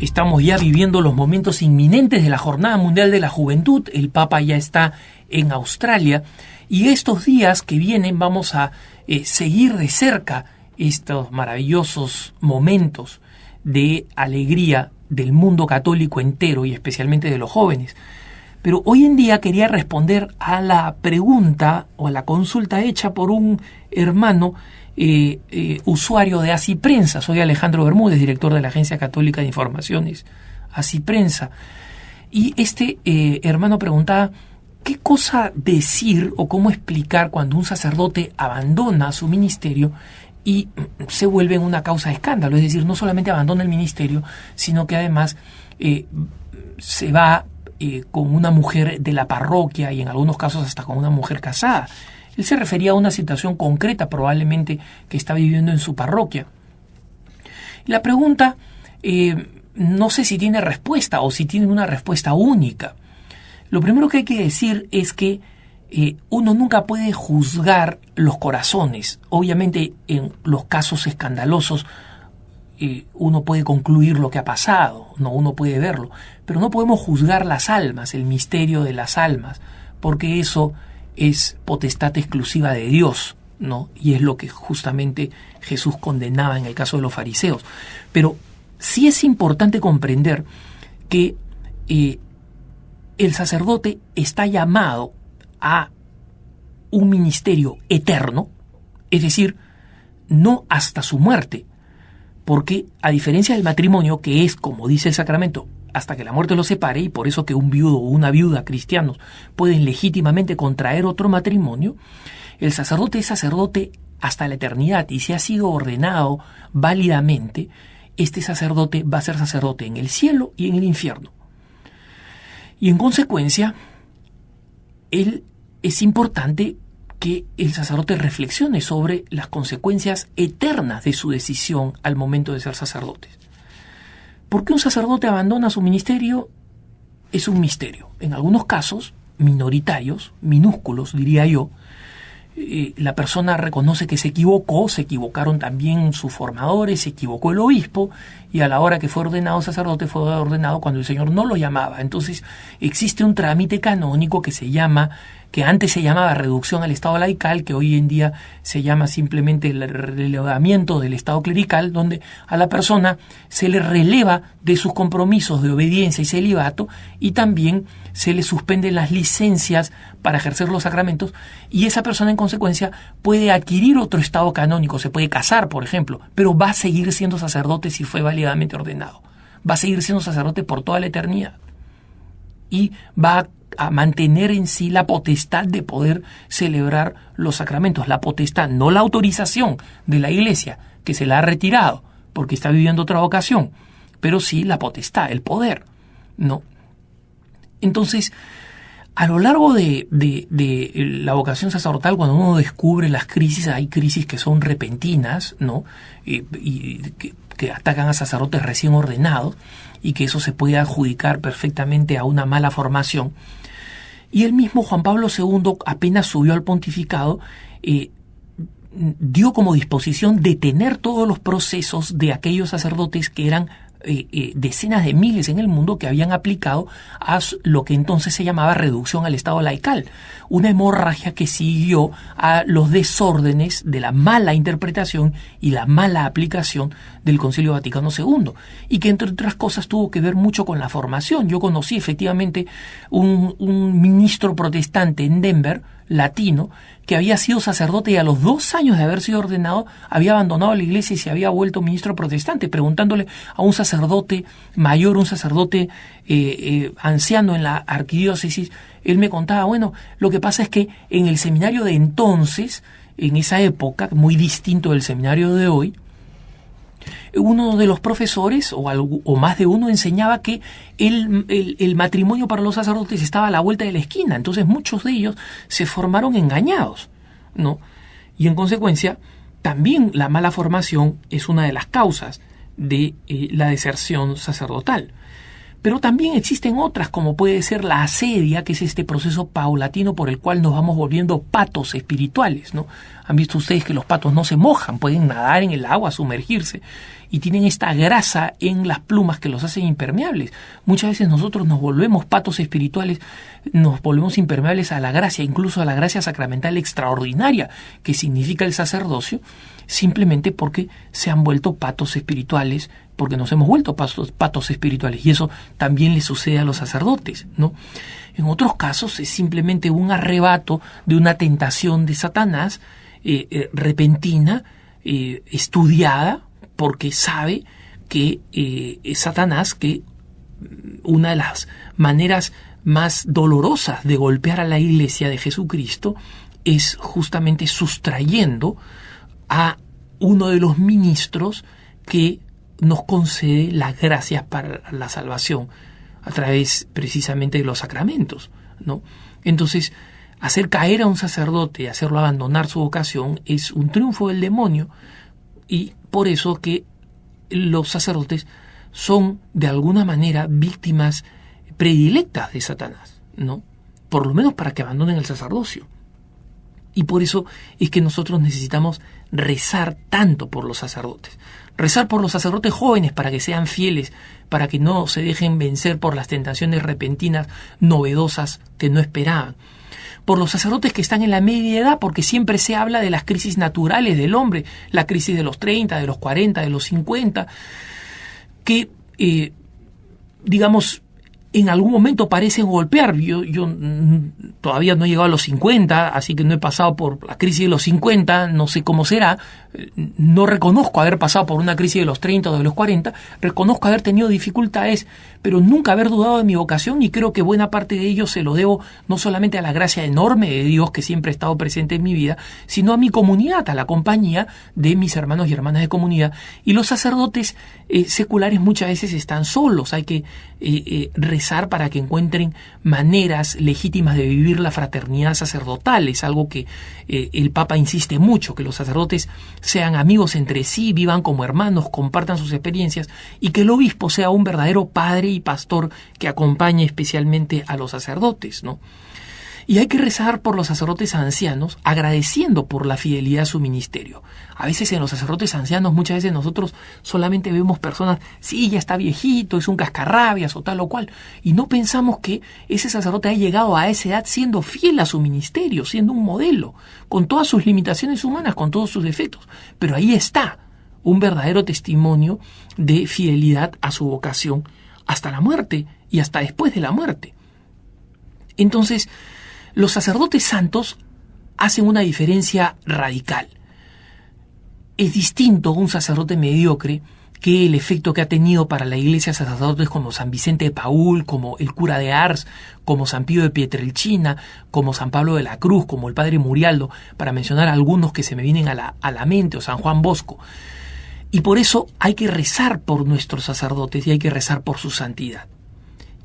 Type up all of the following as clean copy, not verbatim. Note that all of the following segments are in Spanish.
Estamos ya viviendo los momentos inminentes de la Jornada Mundial de la Juventud. El Papa ya está en Australia y estos días que vienen vamos a seguir de cerca estos maravillosos momentos de alegría del mundo católico entero y especialmente de los jóvenes. Pero hoy en día quería responder a la pregunta o a la consulta hecha por un hermano usuario de Así Prensa. Soy Alejandro Bermúdez, director de la Agencia Católica de Informaciones Así Prensa. Y este hermano preguntaba qué cosa decir o cómo explicar cuando un sacerdote abandona su ministerio y se vuelve en una causa de escándalo. Es decir, no solamente abandona el ministerio, sino que además se va con una mujer de la parroquia y en algunos casos hasta con una mujer casada. Él se refería a una situación concreta probablemente que está viviendo en su parroquia. La pregunta no sé si tiene respuesta o si tiene una respuesta única. Lo primero que hay que decir es que uno nunca puede juzgar los corazones. Obviamente en los casos escandalosos uno puede concluir lo que ha pasado, no, uno puede verlo, pero no podemos juzgar las almas, el misterio de las almas, porque eso es potestad exclusiva de Dios, ¿no? Y es lo que justamente Jesús condenaba en el caso de los fariseos. Pero sí es importante comprender que el sacerdote está llamado a un ministerio eterno, es decir, no hasta su muerte, porque a diferencia del matrimonio, que es, como dice el sacramento, hasta que la muerte los separe, y por eso que un viudo o una viuda cristianos pueden legítimamente contraer otro matrimonio, el sacerdote es sacerdote hasta la eternidad, y si ha sido ordenado válidamente, este sacerdote va a ser sacerdote en el cielo y en el infierno. Y en consecuencia, es importante que el sacerdote reflexione sobre las consecuencias eternas de su decisión al momento de ser sacerdote. ¿Por qué un sacerdote abandona su ministerio? Es un misterio. En algunos casos, minoritarios, minúsculos, diría yo, la persona reconoce que se equivocaron también sus formadores, se equivocó el obispo, y a la hora que fue ordenado sacerdote, fue ordenado cuando el Señor no lo llamaba. Entonces existe un trámite canónico que antes se llamaba reducción al estado laical, que hoy en día se llama simplemente el relevamiento del estado clerical, donde a la persona se le releva de sus compromisos de obediencia y celibato, y también se le suspenden las licencias para ejercer los sacramentos, y esa persona en consecuencia puede adquirir otro estado canónico, se puede casar, por ejemplo, pero va a seguir siendo sacerdote si fue válidamente ordenado. Va a seguir siendo sacerdote por toda la eternidad. Y va a mantener en sí la potestad de poder celebrar los sacramentos, la potestad, no la autorización de la Iglesia, que se la ha retirado porque está viviendo otra vocación, pero sí la potestad, el poder, ¿no? Entonces, a lo largo de la vocación sacerdotal, cuando uno descubre las crisis, hay crisis que son repentinas, ¿no? Y que atacan a sacerdotes recién ordenados, y que eso se puede adjudicar perfectamente a una mala formación. Y el mismo Juan Pablo II, apenas subió al pontificado, dio como disposición detener todos los procesos de aquellos sacerdotes que eran decenas de miles en el mundo que habían aplicado a lo que entonces se llamaba reducción al estado laical, una hemorragia que siguió a los desórdenes de la mala interpretación y la mala aplicación del Concilio Vaticano II, y que entre otras cosas tuvo que ver mucho con la formación. Yo conocí efectivamente un ministro protestante en Denver, latino, que había sido sacerdote y a los 2 años de haber sido ordenado había abandonado la iglesia y se había vuelto ministro protestante. Preguntándole a un sacerdote mayor, un sacerdote anciano en la arquidiócesis, él me contaba, bueno, lo que pasa es que en el seminario de entonces, en esa época, muy distinto del seminario de hoy, uno de los profesores, o más de uno, enseñaba que el matrimonio para los sacerdotes estaba a la vuelta de la esquina. Entonces muchos de ellos se formaron engañados, ¿no? Y en consecuencia, también la mala formación es una de las causas de la deserción sacerdotal. Pero también existen otras, como puede ser la asedia, que es este proceso paulatino por el cual nos vamos volviendo patos espirituales, ¿no? Han visto ustedes que los patos no se mojan, pueden nadar en el agua, sumergirse, y tienen esta grasa en las plumas que los hacen impermeables. Muchas veces nosotros nos volvemos patos espirituales, nos volvemos impermeables a la gracia, incluso a la gracia sacramental extraordinaria que significa el sacerdocio, simplemente porque se han vuelto patos espirituales, porque nos hemos vuelto patos espirituales, y eso también le sucede a los sacerdotes, ¿no? En otros casos es simplemente un arrebato de una tentación de Satanás repentina, estudiada, porque sabe que Satanás, que una de las maneras más dolorosas de golpear a la Iglesia de Jesucristo es justamente sustrayendo a uno de los ministros que nos concede las gracias para la salvación a través precisamente de los sacramentos, ¿no? Entonces, hacer caer a un sacerdote, hacerlo abandonar su vocación, es un triunfo del demonio, y por eso que los sacerdotes son de alguna manera víctimas predilectas de Satanás, ¿no? Por lo menos para que abandonen el sacerdocio. Y por eso es que nosotros necesitamos rezar tanto por los sacerdotes. Rezar por los sacerdotes jóvenes para que sean fieles, para que no se dejen vencer por las tentaciones repentinas, novedosas que no esperaban. Por los sacerdotes que están en la media edad, porque siempre se habla de las crisis naturales del hombre, la crisis de los 30, de los 40, de los 50, que, digamos, en algún momento parecen golpear. Yo todavía no he llegado a los 50, así que no he pasado por la crisis de los 50, no sé cómo será. No reconozco haber pasado por una crisis de los 30 o de los 40, reconozco haber tenido dificultades, pero nunca haber dudado de mi vocación, y creo que buena parte de ello se lo debo no solamente a la gracia enorme de Dios que siempre ha estado presente en mi vida, sino a mi comunidad, a la compañía de mis hermanos y hermanas de comunidad. Y los sacerdotes seculares muchas veces están solos, hay que rezar para que encuentren maneras legítimas de vivir la fraternidad sacerdotal. Es algo que el Papa insiste mucho, que los sacerdotes sean amigos entre sí, vivan como hermanos, compartan sus experiencias, y que el obispo sea un verdadero padre y pastor que acompañe especialmente a los sacerdotes, ¿no? Y hay que rezar por los sacerdotes ancianos, agradeciendo por la fidelidad a su ministerio. A veces en los sacerdotes ancianos, muchas veces nosotros solamente vemos personas, sí, ya está viejito, es un cascarrabias o tal o cual, y no pensamos que ese sacerdote ha llegado a esa edad siendo fiel a su ministerio, siendo un modelo, con todas sus limitaciones humanas, con todos sus defectos, pero ahí está un verdadero testimonio de fidelidad a su vocación hasta la muerte y hasta después de la muerte. Entonces, los sacerdotes santos hacen una diferencia radical. Es distinto un sacerdote mediocre que el efecto que ha tenido para la Iglesia sacerdotes como San Vicente de Paúl, como el cura de Ars, como San Pío de Pietrelcina, como San Pablo de la Cruz, como el padre Murialdo, para mencionar algunos que se me vienen a la mente, o San Juan Bosco. Y por eso hay que rezar por nuestros sacerdotes y hay que rezar por su santidad.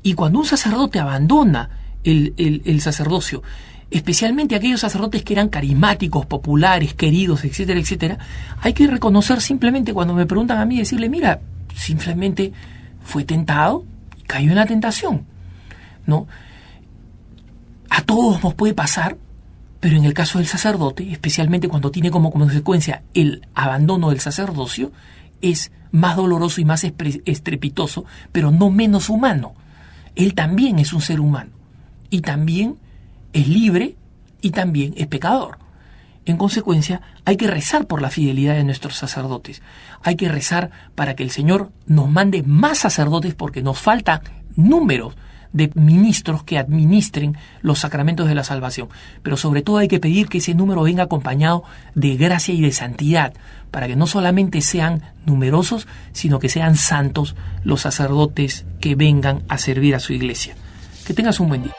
Y cuando un sacerdote abandona el sacerdocio, especialmente aquellos sacerdotes que eran carismáticos, populares, queridos, etcétera, etcétera, hay que reconocer simplemente, cuando me preguntan a mí, decirle, mira, simplemente fue tentado y cayó en la tentación, ¿no? A todos nos puede pasar, pero en el caso del sacerdote, especialmente cuando tiene como consecuencia el abandono del sacerdocio, es más doloroso y más estrepitoso, pero no menos humano. Él también es un ser humano, y también es libre, y también es pecador. En consecuencia, hay que rezar por la fidelidad de nuestros sacerdotes. Hay que rezar para que el Señor nos mande más sacerdotes, porque nos falta números de ministros que administren los sacramentos de la salvación. Pero sobre todo hay que pedir que ese número venga acompañado de gracia y de santidad, para que no solamente sean numerosos, sino que sean santos los sacerdotes que vengan a servir a su iglesia. Que tengas un buen día.